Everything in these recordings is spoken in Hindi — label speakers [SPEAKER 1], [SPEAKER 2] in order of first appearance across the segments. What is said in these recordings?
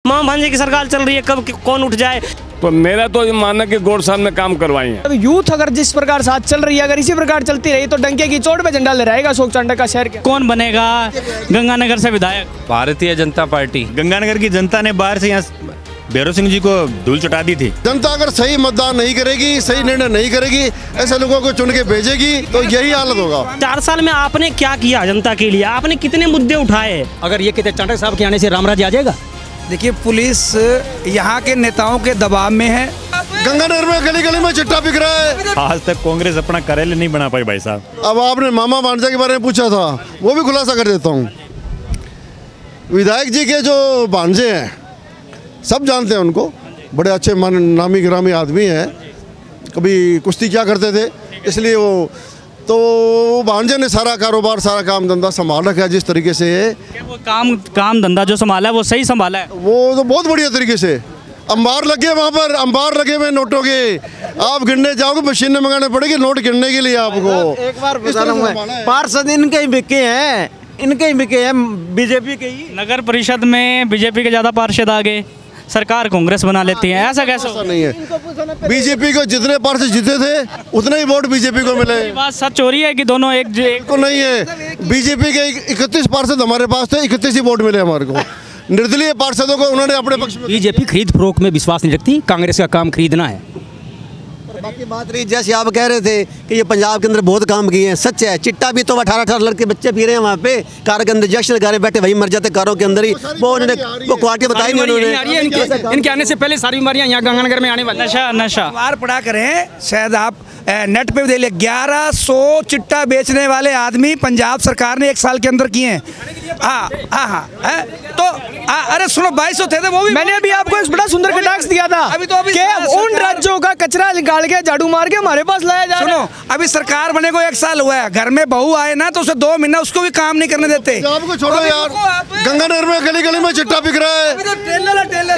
[SPEAKER 1] मां भांजे की सरकार चल रही है, कब कौन उठ जाए।
[SPEAKER 2] तो मेरा तो मानना कि गौड़ साहब ने काम करवाई है।
[SPEAKER 3] अभी यूथ अगर जिस प्रकार साथ चल रही है, अगर इसी प्रकार चलती रही तो डंके की चोट पे झंडा लहराएगा शोक चांडा का शहर के।
[SPEAKER 4] कौन बनेगा गंगानगर से विधायक?
[SPEAKER 5] भारतीय जनता पार्टी। गंगानगर की जनता ने बाहर से यहाँ भैरव सिंह जी को धूल चटा दी थी।
[SPEAKER 6] जनता अगर सही मतदान नहीं करेगी, सही निर्णय नहीं करेगी, ऐसे लोगों को चुन के भेजेगी तो यही हालत होगा।
[SPEAKER 1] 4 साल में आपने क्या किया जनता के लिए? आपने कितने मुद्दे उठाए?
[SPEAKER 4] अगर ये कहते चांडक साहब के आने से रामराज आ जाएगा?
[SPEAKER 7] देखिए, पुलिस यहाँ के नेताओं के दबाव में है।
[SPEAKER 6] गंगानगर में गली गली में चिट्टा बिक रहा है।
[SPEAKER 5] आज तक कांग्रेस अपना करेले नहीं बना पाई भाई साहब।
[SPEAKER 6] अब आपने मामा भांजा के बारे में पूछा था, वो भी खुलासा कर देता हूँ। विधायक जी के जो भांजे हैं सब जानते हैं उनको, बड़े अच्छे नामी गिरामी आदमी हैं। कभी कुश्ती क्या करते थे, इसलिए वो भांजे ने सारा कारोबार सारा काम धंधा संभाल रखा है। जिस तरीके से
[SPEAKER 4] वो काम धंधा जो संभाला है वो सही संभाला है,
[SPEAKER 6] वो तो बहुत बढ़िया तरीके से। अंबार लगे वहाँ पर, अंबार लगे हुए नोटों के। आप गिनने जाओगे मशीनें मंगाने पड़ेगी नोट गिनने के लिए आपको।
[SPEAKER 8] एक बार पार्षद इनके ही बिके हैं, बीजेपी के ही।
[SPEAKER 4] नगर परिषद में बीजेपी के ज्यादा पार्षद आ गए, सरकार कांग्रेस बना लेती है, ऐसा कैसे?
[SPEAKER 6] ऐसा नहीं है। बीजेपी को जितने पार्षद जीते थे उतने ही वोट बीजेपी को मिले।
[SPEAKER 4] बात सच हो रही है कि दोनों एक
[SPEAKER 6] को नहीं है। बीजेपी के 31 पार्षद हमारे पास थे, 31 ही वोट मिले हमारे को। निर्दलीय पार्षदों को उन्होंने अपने पक्ष में।
[SPEAKER 4] बीजेपी खरीद फरोख्त में विश्वास नहीं रखती, कांग्रेस का काम खरीदना है।
[SPEAKER 8] बाकी बात रही, जैसे आप कह रहे थे कि ये पंजाब के अंदर बहुत काम किए हैं, सच है। चिट्टा भी तो 18-18 लड़के बच्चे पी रहे हैं वहाँ पे, कार के अंदर इंजेक्शन लगा रहे, बैठे वही मर जाते कारों के अंदर ही। वो उन्होंने वो क्वालिटी बताई नहीं उन्होंने।
[SPEAKER 4] इनके आने से पहले सारी बीमारियां यहाँ गंगानगर में आने वाली। नशा
[SPEAKER 7] बार पढ़ा करें, शायद आप नेट पे भी दे लिया। 1100 चिट्टा बेचने वाले आदमी पंजाब सरकार ने 1 साल के अंदर किए हैं। तो अरे सुनो, 2200 थे वो भी।
[SPEAKER 3] मैंने अभी आपको एक बड़ा सुंदर कटाक्ष दिया था
[SPEAKER 7] अभी
[SPEAKER 3] उन राज्यों का कचरा निकाल के झाड़ू मार के हमारे पास लाया जा रहा है।
[SPEAKER 7] सुनो, अभी सरकार बने को 1 साल हुआ है, घर में बहू आए ना तो उसे 2 महीना उसको भी काम नहीं करने देते।
[SPEAKER 6] आपको छोड़ो यार, गंगानगर में गली गली में चिट्टा बिक रहा है।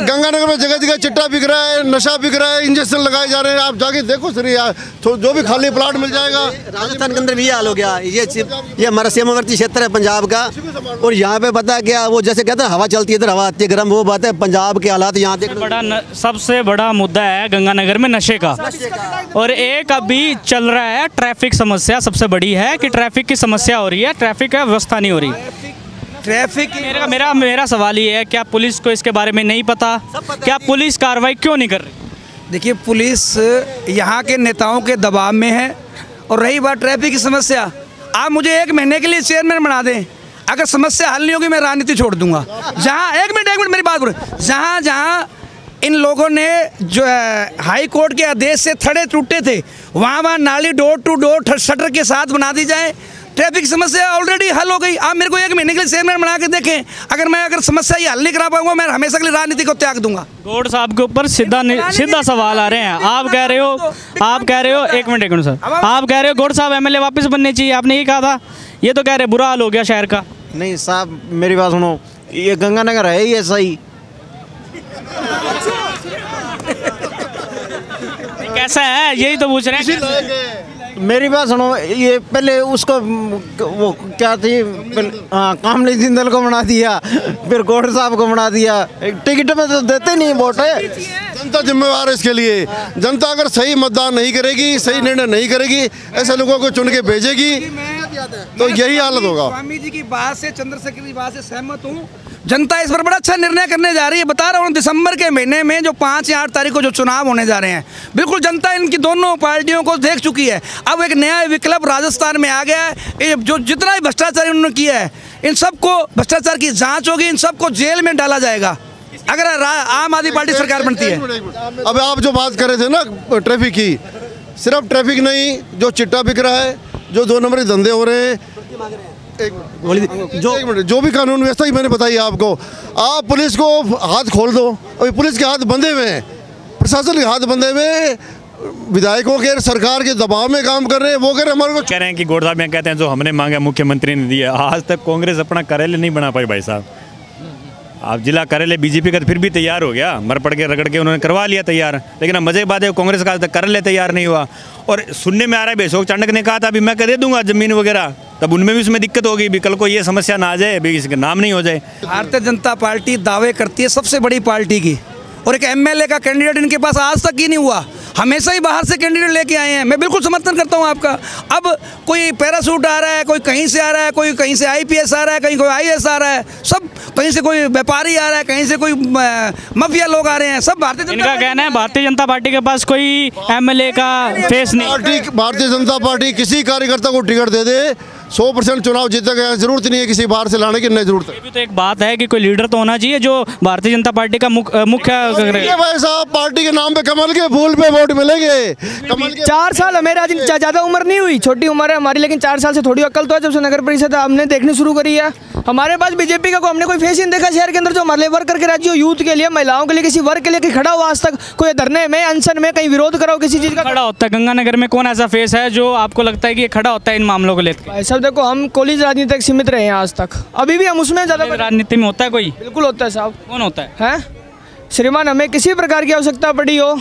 [SPEAKER 6] गंगानगर में जगह जगह चिट्टा बिक रहा है, नशा बिक रहा है, इंजेक्शन लगाए जा रहे हैं। आप जाके देखो सर यार, जो भी खाली प्लाट मिल जाएगा।
[SPEAKER 8] राजस्थान के अंदर भी हाल हो गया। ये हमारा सीमावर्ती क्षेत्र है पंजाब का, और यहाँ पे पता है क्या, वो जैसे कहते हैं हवा चलती है इधर हवा आती है गर्म, वो बात है। पंजाब के हालात यहाँ
[SPEAKER 4] सबसे बड़ा मुद्दा है गंगानगर में नशे का। और एक अभी चल रहा है ट्रैफिक समस्या, सबसे बड़ी है कि ट्रैफिक की समस्या हो रही है, ट्रैफिक का व्यवस्था नहीं हो रही।
[SPEAKER 7] ट्रैफिक
[SPEAKER 4] मेरा सवाल ये है, क्या पुलिस को इसके बारे में नहीं पता? क्या पुलिस कार्रवाई क्यों नहीं कर रही?
[SPEAKER 7] देखिए, पुलिस यहाँ के नेताओं के दबाव में है। और रही बात ट्रैफिक की समस्या, आप मुझे 1 महीने के लिए चेयरमैन बना दें, अगर समस्या हल नहीं होगी मैं राजनीति छोड़ दूंगा। जहाँ एक मिनट मेरी बात बोलो, जहाँ इन लोगों ने जो हाई कोर्ट के आदेश से थड़े टूटे थे, वहाँ नाली डोर टू डोर शटर के साथ बना दी जाए। ट्रैफिक समस्या ऑलरेडी हल हो गई। आप मेरे को 1 महीने के लिए चेयरमैन बना के देखें, अगर समस्या ये हल नहीं करा पाऊंगा मैं हमेशा के लिए राजनीति को त्याग दूंगा।
[SPEAKER 4] गौड़ साहब के ऊपर सीधा सवाल आ रहे हैं। आप कह रहे हो 1 मिनट सर, आप कह रहे हो गौड़ साहब एमएलए वापस बनने चाहिए, आपने ये कहा था। ये तो कह रहे बुरा हाल हो गया शहर का।
[SPEAKER 8] नहीं साहब, मेरी बात सुनो, ये गंगानगर है ही ऐसा ही।
[SPEAKER 4] कैसा है यही तो पूछ रहे हैं।
[SPEAKER 8] मेरी बात सुनो, ये पहले उसको वो क्या थी, कामली जिंदल को बना दिया, फिर गौड़ साहब को बना दिया। टिकट में तो देते नहीं वोट है।
[SPEAKER 6] जनता जिम्मेवार है इसके लिए। जनता अगर सही मतदान नहीं करेगी, सही निर्णय नहीं करेगी, ऐसे लोगों को चुन के भेजेगी तो यही हालत होगा।
[SPEAKER 7] स्वामी जी की बात से, चंद्रशेखर की बात से सहमत हूँ। जनता इस पर बड़ा अच्छा निर्णय करने जा रही है। बता रहा हूँ, दिसंबर के महीने में जो 5 या 8 तारीख को जो चुनाव होने जा रहे हैं, बिल्कुल जनता इनकी दोनों पार्टियों को देख चुकी है। अब एक नया विकल्प राजस्थान में आ गया है। जो जितना भी भ्रष्टाचार इन्होंने किया है, इन सबको भ्रष्टाचार की जांच होगी, इन सबको जेल में डाला जाएगा अगर आम आदमी पार्टी सरकार बनती है।
[SPEAKER 6] अब आप जो बात कर रहे थे ना ट्रैफिक की, सिर्फ ट्रैफिक नहीं, जो चिट्टा बिक रहा है, जो 2 नंबरी धंधे हो रहे हैं, जो भी कानून व्यवस्था ही मैंने बताई आपको। आप पुलिस को हाथ खोल दो, अभी पुलिस के हाथ बंधे हुए हैं, प्रशासन के हाथ बंधे हुए, विधायकों के सरकार के दबाव में काम कर रहे हैं। वो कह रहे हमारे को
[SPEAKER 5] कह रहे हैं कि गौड़ साहब कहते हैं जो हमने मांगा मुख्यमंत्री ने दिया। आज तक कांग्रेस अपना करेले नहीं बना पाई भाई साहब। आप जिला कार्यालय बीजेपी का तो फिर भी तैयार हो गया, मर पड़ के रगड़ के उन्होंने करवा लिया तैयार। लेकिन अब मजे की बात है कांग्रेस का कार्यालय तैयार नहीं हुआ। और सुनने में आ रहा है अशोक चांडक ने कहा था अभी मैं कर दे दूंगा जमीन वगैरह, तब उनमें भी उसमें दिक्कत होगी, भी कल को ये समस्या ना आ जाए, भी इसका नाम नहीं हो जाए।
[SPEAKER 7] भारतीय जनता पार्टी दावे करती है सबसे बड़ी पार्टी की, और एक एमएलए का कैंडिडेट इनके पास आज तक ही नहीं हुआ, हमेशा ही बाहर से कैंडिडेट लेके आए हैं। मैं बिल्कुल समर्थन करता हूं आपका। अब कोई पैरासूट आ रहा है, कोई कहीं से आ रहा है, कोई कहीं से आईपीएस आ रहा है, कहीं कोई आईएएस आ रहा है, सब कहीं से कोई व्यापारी आ रहा है, कहीं से कोई माफिया लोग आ रहे हैं, सब भारतीय जनता
[SPEAKER 4] इनका कहना है भारतीय जनता पार्टी के पास कोई एमएलए का फेस नहीं।
[SPEAKER 6] भारतीय जनता पार्टी किसी कार्यकर्ता को टिकट दे दे 100% चुनाव जीतेगा, जरूरत नहीं है किसी बाहर से लाने की, नहीं जरूरत है।
[SPEAKER 4] ये भी तो एक बात है कि कोई लीडर तो होना चाहिए जो भारतीय जनता पार्टी का मुख्य
[SPEAKER 6] भाई साहब, पार्टी के नाम पे कमल के फूल पे वोट मिलेंगे। कमल के
[SPEAKER 3] 4 साल हमें ज़्यादा उम्र नहीं हुई, छोटी उम्र है हमारी, लेकिन 4 साल से थोड़ी अकल तो है। जब से नगर परिषद हमने देखनी शुरू करी है, हमारे पास बीजेपी का हमने कोई फेस ही नहीं देखा शहर के अंदर जो हमारे वर्क करके राज्य यूथ के लिए, महिलाओं के लिए, किसी वर्ग के लिए कहीं खड़ा हुआ आज तक, कोई धरने में, अनशन में, कहीं विरोध कराओ किसी चीज़ का
[SPEAKER 4] खड़ा होता है। गंगानगर में कौन ऐसा फेस है जो आपको लगता है कि ये खड़ा होता है इन मामलों को लेकर?
[SPEAKER 3] सब देखो, हम कॉलेज राजनीति तक सीमित रहे हैं आज तक, अभी भी हम उसमें ज़्यादा
[SPEAKER 4] राजनीति में होता है कोई?
[SPEAKER 3] बिल्कुल होता है साहब।
[SPEAKER 4] कौन होता है?
[SPEAKER 3] हैं श्रीमान, हमें किसी प्रकार की आवश्यकता पड़ी हो,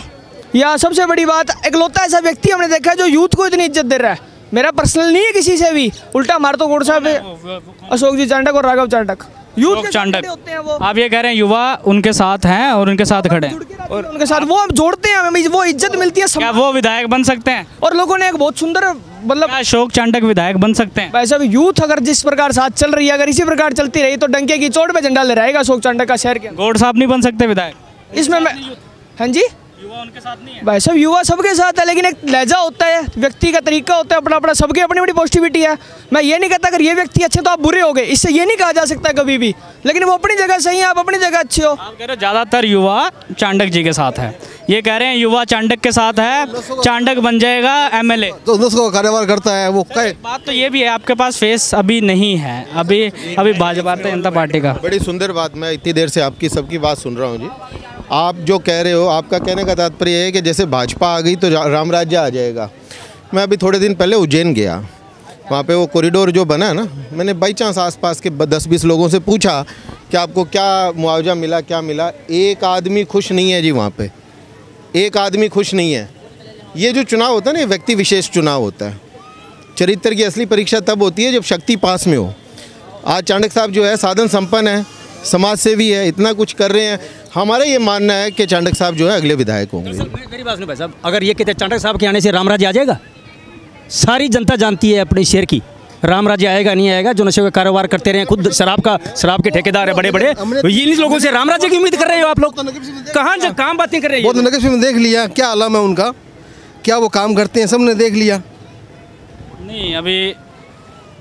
[SPEAKER 3] या सबसे बड़ी बात एकलौता ऐसा व्यक्ति हमने देखा है जो यूथ को इतनी इज्जत दे रहा है। मेरा पर्सनल नहीं है किसी से भी, उल्टा मार तो गोड़ साहब अशोक जी चांडक और राघव चांडक यूथ के
[SPEAKER 4] चांडक
[SPEAKER 3] होते हैं। वो
[SPEAKER 4] आप ये कह रहे हैं युवा उनके साथ हैं और उनके साथ खड़े हैं,
[SPEAKER 3] और उनके साथ वो जोड़ते हैं, हमें वो इज्जत मिलती है।
[SPEAKER 4] क्या वो विधायक बन सकते हैं?
[SPEAKER 3] और लोगों ने एक बहुत सुंदर मतलब
[SPEAKER 4] अशोक चांडक विधायक बन सकते हैं?
[SPEAKER 3] वैसे भी यूथ अगर जिस प्रकार साथ चल रही है, अगर इसी प्रकार चलती रही तो डंके की चोट पे झंडा लहराएगा अशोक चांडक का शहर के।
[SPEAKER 4] गौड़ साहब नहीं बन सकते विधायक
[SPEAKER 3] इसमें? मैं हाँ जी,
[SPEAKER 4] युवा उनके साथ नहीं है।
[SPEAKER 3] भाई साहब युवा सबके साथ है, लेकिन एक लहजा होता है, व्यक्ति का तरीका होता है अपना अपना, सबके अपनी अपनी पॉजिटिविटी है। मैं ये नहीं कहता अगर ये व्यक्ति अच्छे तो आप बुरे हो गए, इससे ये नहीं कहा जा सकता कभी भी, लेकिन वो अपनी जगह सही है, आप अपनी जगह अच्छे हो।
[SPEAKER 4] आप कह रहे हो ज़्यादातर युवा चांडक जी के साथ है, ये कह रहे हैं युवा चांडक के साथ है, चांडक बन जाएगा एमएलए
[SPEAKER 9] तो 10 को कार्यवाह करता है वो।
[SPEAKER 4] बात तो ये भी है आपके पास फेस अभी नहीं है, अभी भारतीय जनता पार्टी का।
[SPEAKER 9] बड़ी सुंदर बात, मैं इतनी देर से आपकी सबकी बात सुन रहा हूँ जी। आप जो कह रहे हो, आपका कहने का तात्पर्य है कि जैसे भाजपा आ गई तो राम राज्य आ जाएगा। मैं अभी थोड़े दिन पहले उज्जैन गया, वहाँ पे वो कॉरिडोर जो बना है ना, मैंने बाई चांस आसपास के 10-20 लोगों से पूछा कि आपको क्या मुआवजा मिला, क्या मिला। एक आदमी खुश नहीं है जी, वहाँ पे एक आदमी खुश नहीं है। ये जो चुनाव होता है ना, ये व्यक्ति विशेष चुनाव होता है। चरित्र की असली परीक्षा तब होती है जब शक्ति पास में हो। आज चांडक साहब जो है साधन संपन्न है, समाज सेवी है, इतना कुछ कर रहे हैं। हमारा ये मानना है कि चांडक साहब जो है अगले विधायक होंगे।
[SPEAKER 10] मेरी बात सुनो भाई साहब, अगर ये कहते हैं चांडक साहब के आने से राम राज्य आ जाएगा, सारी जनता जानती है अपने शहर की, राम राज्य आएगा नहीं आएगा। जो नशे का कारोबार करते रहे, खुद शराब के ठेकेदार है बड़े बड़े, इन लोगों से राम राज्य की उम्मीद कर रहे हो आप लोग? कहाँ बातें कर रहे हो?
[SPEAKER 9] वो तो नगर में देख लिया क्या आलम है उनका, क्या वो काम करते हैं, सबने देख लिया।
[SPEAKER 4] नहीं,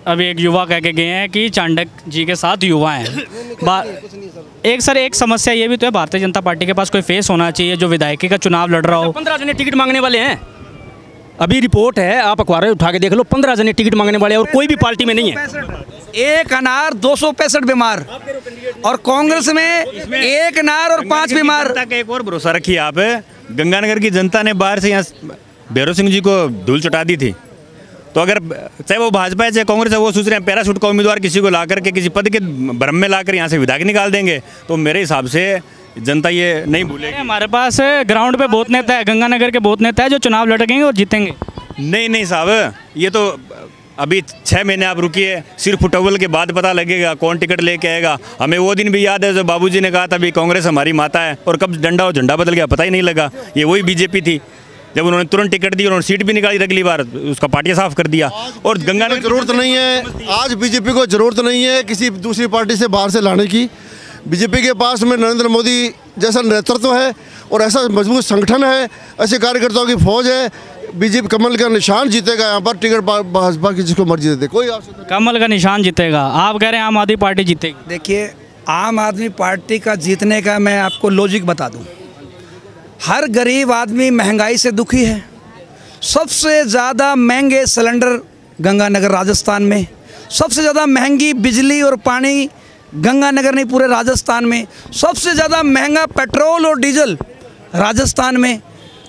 [SPEAKER 4] अभी एक युवा कह के गए हैं कि चांडक जी के साथ युवा हैं। एक समस्या ये भी तो है, भारतीय जनता पार्टी के पास कोई फेस होना चाहिए जो विधायकी का चुनाव लड़ रहा हो।
[SPEAKER 10] 15 जने टिकट मांगने वाले हैं, अभी रिपोर्ट है, आप अखबार उठा के देख लो, 15 जने टिकट मांगने वाले हैं और कोई भी पार्टी में नहीं है।
[SPEAKER 7] एक अनार 265 बीमार, और कांग्रेस में एक अनार और 5 बीमार।
[SPEAKER 5] एक और भरोसा रखिए आप, गंगानगर की जनता ने बाहर से यहाँ भैरव सिंह जी को धूल चटा दी थी, तो अगर चाहे वो भाजपा है चाहे कांग्रेस है, वो सोच रहे हैं पैराशूट का उम्मीदवार किसी को ला करके किसी पद के भ्रम में लाकर यहाँ से विधायक निकाल देंगे, तो मेरे हिसाब से जनता ये नहीं भूलेगी।
[SPEAKER 4] हमारे पास ग्राउंड पे बहुत नेता है, गंगानगर के बहुत नेता है जो चुनाव लड़ेंगे और जीतेंगे।
[SPEAKER 5] नहीं साहब, ये तो अभी 6 महीने आप रुकिए, सिर्फ फुटबॉल के बाद पता लगेगा कौन टिकट लेके आएगा। हमें वो दिन भी याद है जब बाबूजी ने कहा था भी कांग्रेस हमारी माता है, और कब डंडा और झंडा बदल गया पता ही नहीं लगा। ये वही बीजेपी थी, जब उन्होंने तुरंत टिकट दी, उन्होंने सीट भी निकाली अगली बार, उसका पार्टियां साफ कर दिया। और गंगानगर
[SPEAKER 6] जरूरत नहीं है, आज बीजेपी को जरूरत नहीं है किसी दूसरी पार्टी से बाहर से लाने की। बीजेपी के पास में नरेंद्र मोदी जैसा नेतृत्व है और ऐसा मजबूत संगठन है, ऐसे कार्यकर्ताओं की फौज है। बीजेपी कमल का निशान जीतेगा यहाँ पर, टिकट भाजपा की जिसको मर्जी देते, कोई
[SPEAKER 4] कमल का निशान जीतेगा। आप कह रहे हैं आम आदमी पार्टी जीतेगी?
[SPEAKER 7] देखिए, आम आदमी पार्टी का जीतने का मैं आपको लॉजिक बता दूं। हर गरीब आदमी महंगाई से दुखी है। सबसे ज़्यादा महंगे सिलेंडर गंगानगर राजस्थान में, सबसे ज़्यादा महंगी बिजली और पानी गंगानगर नहीं पूरे राजस्थान में, सबसे ज़्यादा महंगा पेट्रोल और डीजल राजस्थान में।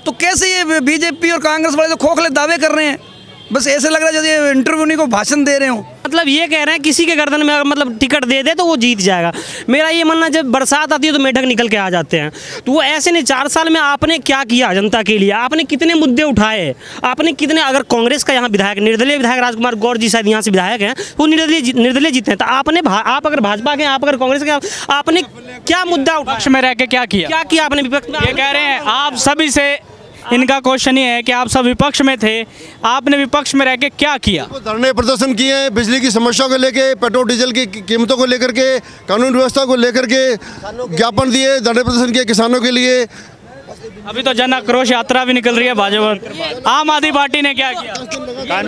[SPEAKER 7] तो कैसे ये बीजेपी और कांग्रेस वाले जो खोखले दावे कर रहे हैं, बस ऐसे लग रहा है जैसे इंटरव्यू नहीं को भाषण दे रहे हो।
[SPEAKER 1] मतलब ये कह रहे हैं किसी के गर्दन में अगर मतलब टिकट दे दे तो वो जीत जाएगा। मेरा ये मानना, जब बरसात आती है तो मेढक निकल के आ जाते हैं, तो वो ऐसे नहीं। 4 साल में आपने क्या किया जनता के लिए? आपने कितने मुद्दे उठाए? आपने कितने, अगर कांग्रेस का यहाँ विधायक, निर्दलीय विधायक राजकुमार गौर जी शायद यहाँ से विधायक हैं, वो निर्दलीय जीते हैं, तो आप अगर भाजपा के, आप अगर कांग्रेस के, आपने क्या मुद्दा उठाया?
[SPEAKER 4] विपक्ष में रह के क्या किया
[SPEAKER 1] आपने विपक्ष में?
[SPEAKER 4] ये कह रहे हैं आप सभी से, इनका क्वेश्चन ये है कि आप सब विपक्ष में थे, आपने विपक्ष में रह के क्या किया?
[SPEAKER 6] धरने प्रदर्शन किए हैं, बिजली की समस्या को लेके, पेट्रोल डीजल की कीमतों को लेकर के, कानून व्यवस्था को लेकर के ज्ञापन दिए, धरने प्रदर्शन किए किसानों के लिए।
[SPEAKER 4] अभी तो जन आक्रोश यात्रा भी निकल रही है भाजपा। आम आदमी पार्टी ने क्या किया?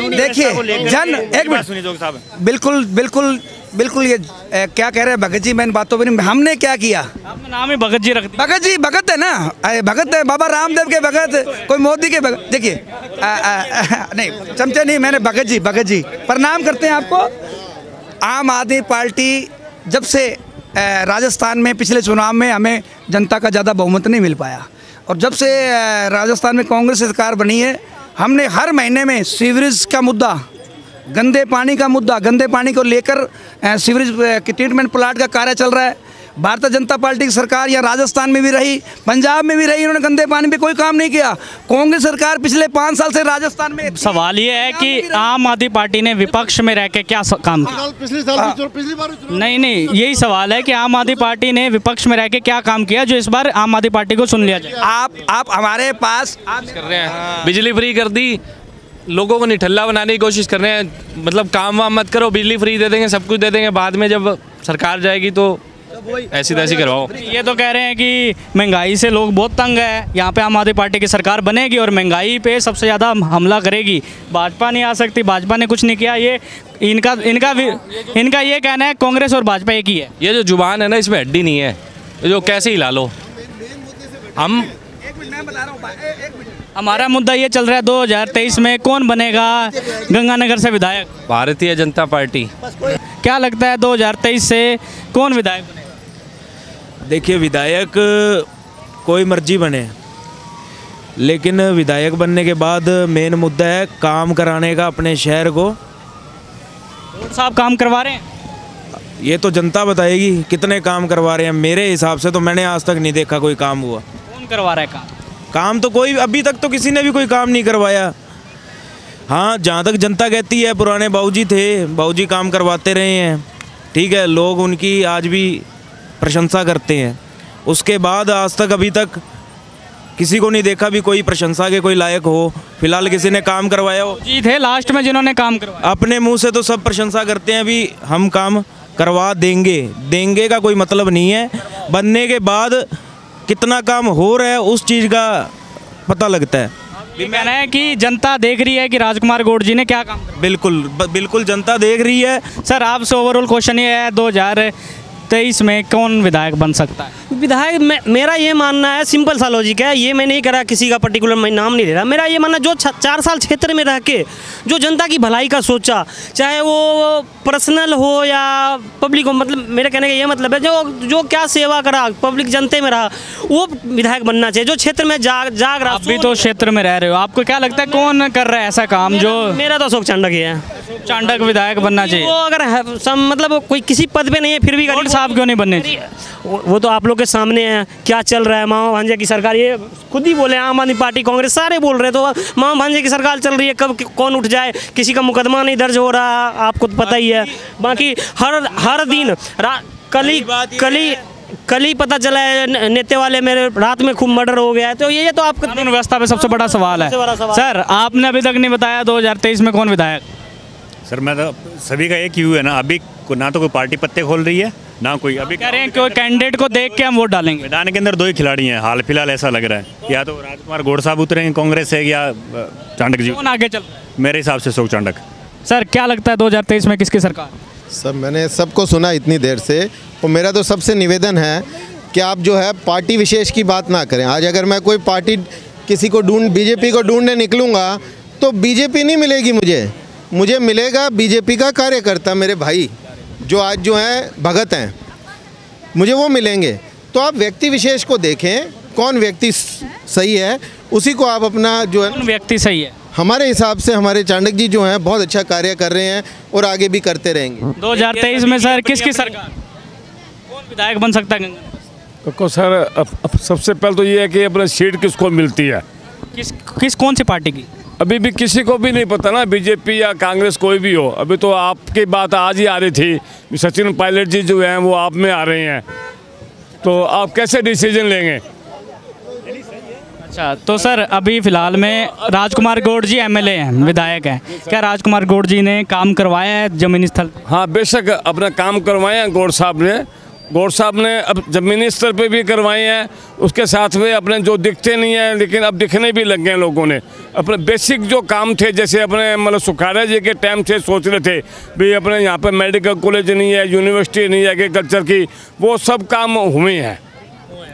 [SPEAKER 7] देखिए जन, एक मिनट, बिल्कुल बिल्कुल बिल्कुल, ये क्या कह रहे हैं भगत जी, मैं इन बातों पर नहीं, हमने क्या किया?
[SPEAKER 4] आपने नाम ही भगत जी रख दिया।
[SPEAKER 7] भगत जी भगत है ना, भगत है, बाबा रामदेव के भगत, कोई मोदी के भगत। देखिए नहीं चमचे नहीं, मैंने भगत जी प्रणाम करते हैं आपको। आम आदमी पार्टी जब से राजस्थान में पिछले चुनाव में हमें जनता का ज़्यादा बहुमत नहीं मिल पाया, और जब से राजस्थान में कांग्रेस सरकार बनी है, हमने हर महीने में सीवरेज का मुद्दा, गंदे पानी का मुद्दा, गंदे पानी को लेकर सीवरेज की ट्रीटमेंट प्लांट का कार्य चल रहा है। भारतीय जनता पार्टी की सरकार या राजस्थान में भी रही, पंजाब में भी रही, इन्होंने गंदे पानी पे कोई काम नहीं किया। कांग्रेस सरकार पिछले 5 साल से राजस्थान में।
[SPEAKER 4] सवाल ये है कि आम आदमी पार्टी ने विपक्ष में रह के क्या काम किया?
[SPEAKER 6] पिछली बार
[SPEAKER 4] नहीं, यही सवाल है कि आम आदमी पार्टी ने विपक्ष में रह के क्या काम किया जो इस बार आम आदमी पार्टी को सुन लिया जाए?
[SPEAKER 7] आप हमारे पास
[SPEAKER 11] कर रहे हैं, बिजली फ्री कर दी, लोगों को निठल्ला बनाने की कोशिश कर रहे हैं। मतलब काम वाम मत करो, बिजली फ्री दे देंगे, सब कुछ दे देंगे, बाद में जब सरकार जाएगी तो ऐसी तैसी करवाओ।
[SPEAKER 4] ये तो कह रहे हैं कि महंगाई से लोग बहुत तंग है, यहाँ पे आम आदमी पार्टी की सरकार बनेगी और महंगाई पे सबसे ज़्यादा हमला करेगी। भाजपा नहीं आ सकती, भाजपा ने कुछ नहीं किया। ये इनका ये कहना है कांग्रेस और भाजपा एक ही है।
[SPEAKER 11] ये जो जुबान है ना, इसमें हड्डी नहीं है, जो कैसे हिला लो। हम
[SPEAKER 4] हमारा मुद्दा ये चल रहा है 2023 में कौन बनेगा गंगानगर से विधायक?
[SPEAKER 11] भारतीय जनता पार्टी।
[SPEAKER 4] क्या लगता है 2023 से कौन विधायक बनेगा?
[SPEAKER 12] देखिए, विधायक कोई मर्जी बने, लेकिन विधायक बनने के बाद मेन मुद्दा है काम कराने का अपने शहर को।
[SPEAKER 4] और साहब काम करवा रहे हैं?
[SPEAKER 12] ये तो जनता बताएगी कितने काम करवा रहे हैं। मेरे हिसाब से तो मैंने आज तक नहीं देखा कोई काम हुआ।
[SPEAKER 4] कौन करवा रहा है काम?
[SPEAKER 12] काम तो कोई अभी तक तो किसी ने भी कोई काम नहीं करवाया। हाँ, जहाँ तक जनता कहती है, पुराने बाबूजी थे, बाबूजी काम करवाते रहे हैं, ठीक है, लोग उनकी आज भी प्रशंसा करते हैं। उसके बाद आज तक अभी तक किसी को नहीं देखा भी कोई प्रशंसा के कोई लायक हो। फिलहाल किसी ने काम करवाया हो?
[SPEAKER 4] जी थे लास्ट में जिन्होंने काम करवाया।
[SPEAKER 12] अपने मुंह से तो सब प्रशंसा करते हैं, अभी हम काम करवा देंगे का कोई मतलब नहीं है। बनने के बाद कितना काम हो रहा है उस चीज़ का पता लगता है।
[SPEAKER 4] ये कहना है कि जनता देख रही है कि राजकुमार गौड़ जी ने क्या काम किया।
[SPEAKER 12] बिल्कुल जनता देख रही है।
[SPEAKER 4] सर, आपसे ओवरऑल क्वेश्चन ये है 2023 में कौन विधायक बन सकता है?
[SPEAKER 1] विधायक मेरा ये मानना है, सिंपल सा लॉजिक है, ये मैं नहीं करा किसी का पर्टिकुलर, मैं नाम नहीं ले रहा। मेरा ये मानना, जो 4 साल क्षेत्र में रह के जो जनता की भलाई का सोचा, चाहे वो पर्सनल हो या पब्लिक हो, मतलब मेरे कहने का ये मतलब है जो क्या सेवा करा पब्लिक जनते में रहा, वो विधायक बनना चाहिए। जो क्षेत्र में जाग रहा।
[SPEAKER 4] अभी तो क्षेत्र में रह रहे हो, आपको क्या लगता है कौन कर रहा है ऐसा काम? जो
[SPEAKER 1] मेरा तो अशोक चांडक ही है।
[SPEAKER 4] चांडक विधायक बनना चाहिए।
[SPEAKER 1] वो अगर मतलब कोई किसी पद पे नहीं है फिर भी
[SPEAKER 4] साहब क्यों नहीं बनने चाहिए?
[SPEAKER 1] वो तो आप लोग के सामने है क्या चल रहा है। मामा भांजे की सरकार, ये खुद ही बोले, आम आदमी पार्टी कांग्रेस सारे बोल रहे, तो मामा भांजे की सरकार चल रही है, कब कौन उठ जाए, किसी का मुकदमा नहीं दर्ज हो रहा, आपको तो पता ही है। बाकी हर दिन कल ही पता चला है नेते वाले मेरे रात में खूब मर्डर हो गया है। तो ये तो आपका
[SPEAKER 4] कानून व्यवस्था पे सबसे बड़ा सवाल है। सर, आपने अभी तक नहीं बताया 2023 में कौन विधायक?
[SPEAKER 5] सर, मैं तो सभी का एक व्यू है ना, अभी ना तो कोई पार्टी पत्ते खोल रही है ना कोई। अभी
[SPEAKER 4] कह रहे हैं कोई कैंडिडेट को देख के हम वोट डालेंगे।
[SPEAKER 5] मैदान के अंदर 2 ही खिलाड़ी हैं हाल फिलहाल, ऐसा लग रहा है, या तो राजकुमार गौड़ साहब उतरेंगे कांग्रेस से, या चांडक जी।
[SPEAKER 4] कौन आगे चल?
[SPEAKER 5] मेरे हिसाब से अशोक चांडक।
[SPEAKER 4] सर, क्या लगता है 2023 में किसकी सरकार?
[SPEAKER 9] सब मैंने सबको सुना इतनी देर से, और मेरा तो सबसे निवेदन है कि आप जो है पार्टी विशेष की बात ना करें। आज अगर मैं कोई पार्टी किसी को बीजेपी को ढूंढने निकलूँगा तो बीजेपी नहीं मिलेगी मुझे मिलेगा बीजेपी का कार्यकर्ता, मेरे भाई जो आज जो हैं भगत हैं, मुझे वो मिलेंगे। तो आप व्यक्ति विशेष को देखें, कौन व्यक्ति सही है उसी को आप अपना जो है।
[SPEAKER 4] कौन व्यक्ति सही है?
[SPEAKER 9] हमारे हिसाब से हमारे चाणक्य जी जो हैं बहुत अच्छा कार्य कर रहे हैं और आगे भी करते रहेंगे।
[SPEAKER 4] 2023 में सर किसकी सरकार, कौन विधायक बन सकता है गंगानगर?
[SPEAKER 2] तो सर अब सबसे पहले तो ये है कि अपना सीट किसको मिलती है,
[SPEAKER 4] कौन सी पार्टी की
[SPEAKER 2] अभी भी किसी को भी नहीं पता ना, बीजेपी या कांग्रेस कोई भी हो। अभी तो आपकी बात आज ही आ रही थी, सचिन पायलट जी जो हैं वो आप में आ रहे हैं, तो आप कैसे डिसीजन लेंगे?
[SPEAKER 4] अच्छा, तो सर अभी फिलहाल में राजकुमार गौड़ जी एमएलए हैं, विधायक हैं, क्या राजकुमार गौड़ जी ने काम करवाया है जमीनी स्तर?
[SPEAKER 2] हाँ बेशक अपना काम करवाए हैं गौड़ साहब ने अब ज़मीनी स्तर पे भी करवाए हैं, उसके साथ में अपने जो दिखते नहीं हैं लेकिन अब दिखने भी लग गए लोगों ने। अपने बेसिक जो काम थे, जैसे अपने मतलब सुखाड़ा जी के टाइम से सोच रहे थे भाई अपने यहाँ पे मेडिकल कॉलेज नहीं है, यूनिवर्सिटी नहीं है एग्रीकल्चर की, वो सब काम हुए हैं।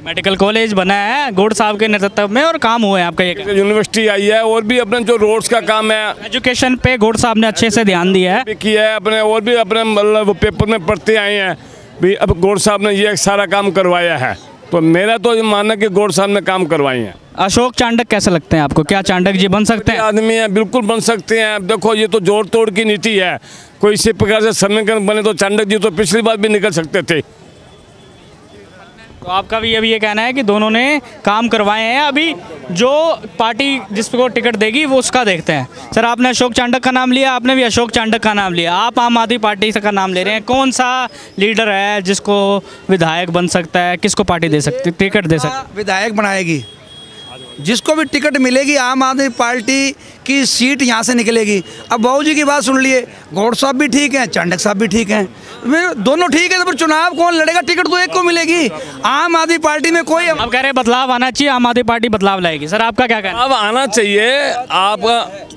[SPEAKER 4] मेडिकल कॉलेज बना है गौड़ साहब के नेतृत्व में और काम हुए हैं आपका, ये
[SPEAKER 2] यूनिवर्सिटी आई है, और भी अपने जो रोड्स का काम है,
[SPEAKER 4] एजुकेशन पे गौड़ साहब ने अच्छे से ध्यान दिया है,
[SPEAKER 2] किया है अपने, और भी अपने मतलब पेपर में पढ़ते आए हैं भी अब गौड़ साहब ने ये सारा काम करवाया है, तो मेरा तो ये मानना कि गौड़ साहब ने काम करवाए हैं।
[SPEAKER 4] अशोक चांडक कैसे लगते हैं आपको, क्या चांडक जी बन सकते हैं?
[SPEAKER 2] आदमी है, बिल्कुल बन सकते हैं। देखो ये तो जोड़ तोड़ की नीति है, कोई इसी प्रकार से समीकरण बने तो चांडक जी तो पिछली बार भी निकल सकते थे।
[SPEAKER 4] तो आपका भी अभी ये कहना है कि दोनों ने काम करवाए हैं, अभी जो पार्टी जिसको टिकट देगी वो उसका देखते हैं। सर आपने अशोक चांडक का नाम लिया, आपने भी अशोक चांडक का नाम लिया, आप आम आदमी पार्टी का नाम ले रहे हैं, कौन सा लीडर है जिसको विधायक बन सकता है, किसको पार्टी दे सकती, टिकट दे सकती?
[SPEAKER 7] विधायक बनाएगी, जिसको भी टिकट मिलेगी आम आदमी पार्टी की सीट यहाँ से निकलेगी। अब बाबू जी की बात सुन लिए, गौड़ साहब भी ठीक हैं, चांडक साहब भी ठीक हैं, दोनों ठीक है, तो फिर चुनाव कौन लड़ेगा? टिकट तो एक को मिलेगी। आम आदमी पार्टी में कोई,
[SPEAKER 4] आप कह रहे हैं बदलाव आना चाहिए, आम आदमी पार्टी बदलाव लाएगी, सर आपका क्या कहना?
[SPEAKER 2] अब आना चाहिए। आप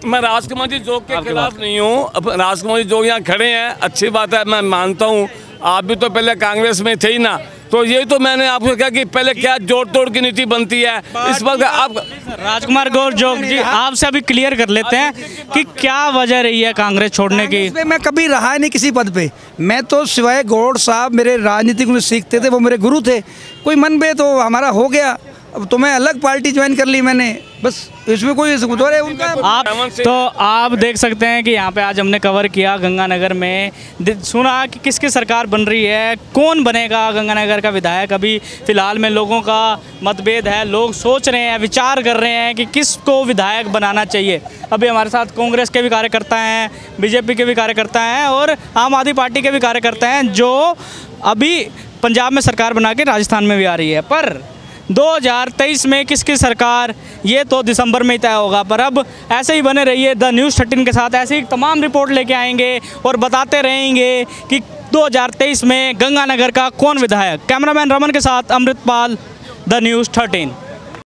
[SPEAKER 2] मैं राजकुमार जी जोग के खिलाफ नहीं हूँ, अब राजकुमार जी जोग यहाँ खड़े हैं, अच्छी बात है, मैं मानता हूँ। आप भी तो पहले कांग्रेस में थे ही ना, तो यही तो मैंने आपको कहा कि पहले क्या जोड़ तोड़ की नीति बनती है। इस वक्त आप
[SPEAKER 4] राजकुमार गौड़ जोग जी आपसे अभी क्लियर कर लेते हैं कि क्या वजह रही है कांग्रेस छोड़ने की?
[SPEAKER 7] मैं कभी रहा नहीं किसी पद पे, मैं तो सिवाय गौड़ साहब मेरे राजनीतिक में सीखते थे, वो मेरे गुरु थे, कोई मनभेद तो हमारा हो गया, अब तो मैं अलग पार्टी ज्वाइन कर ली मैंने, बस इसमें कोई उनका।
[SPEAKER 4] आप तो आप देख सकते हैं कि यहाँ पे आज हमने कवर किया गंगानगर में, सुना कि किसकी सरकार बन रही है, कौन बनेगा गंगानगर का विधायक। अभी फ़िलहाल में लोगों का मतभेद है, लोग सोच रहे हैं, विचार कर रहे हैं कि किसको विधायक बनाना चाहिए। अभी हमारे साथ कांग्रेस के भी कार्यकर्ता हैं, बीजेपी के भी कार्यकर्ता हैं और आम आदमी पार्टी के भी कार्यकर्ता हैं, जो अभी पंजाब में सरकार बना के राजस्थान में भी आ रही है। पर 2023 में किसकी सरकार, ये तो दिसंबर में ही तय होगा। पर अब ऐसे ही बने रहिए द न्यूज़ 13 के साथ, ऐसे ही तमाम रिपोर्ट लेके आएंगे और बताते रहेंगे कि 2023 में गंगानगर का कौन विधायक। कैमरामैन रमन के साथ अमृतपाल, द न्यूज़ 13।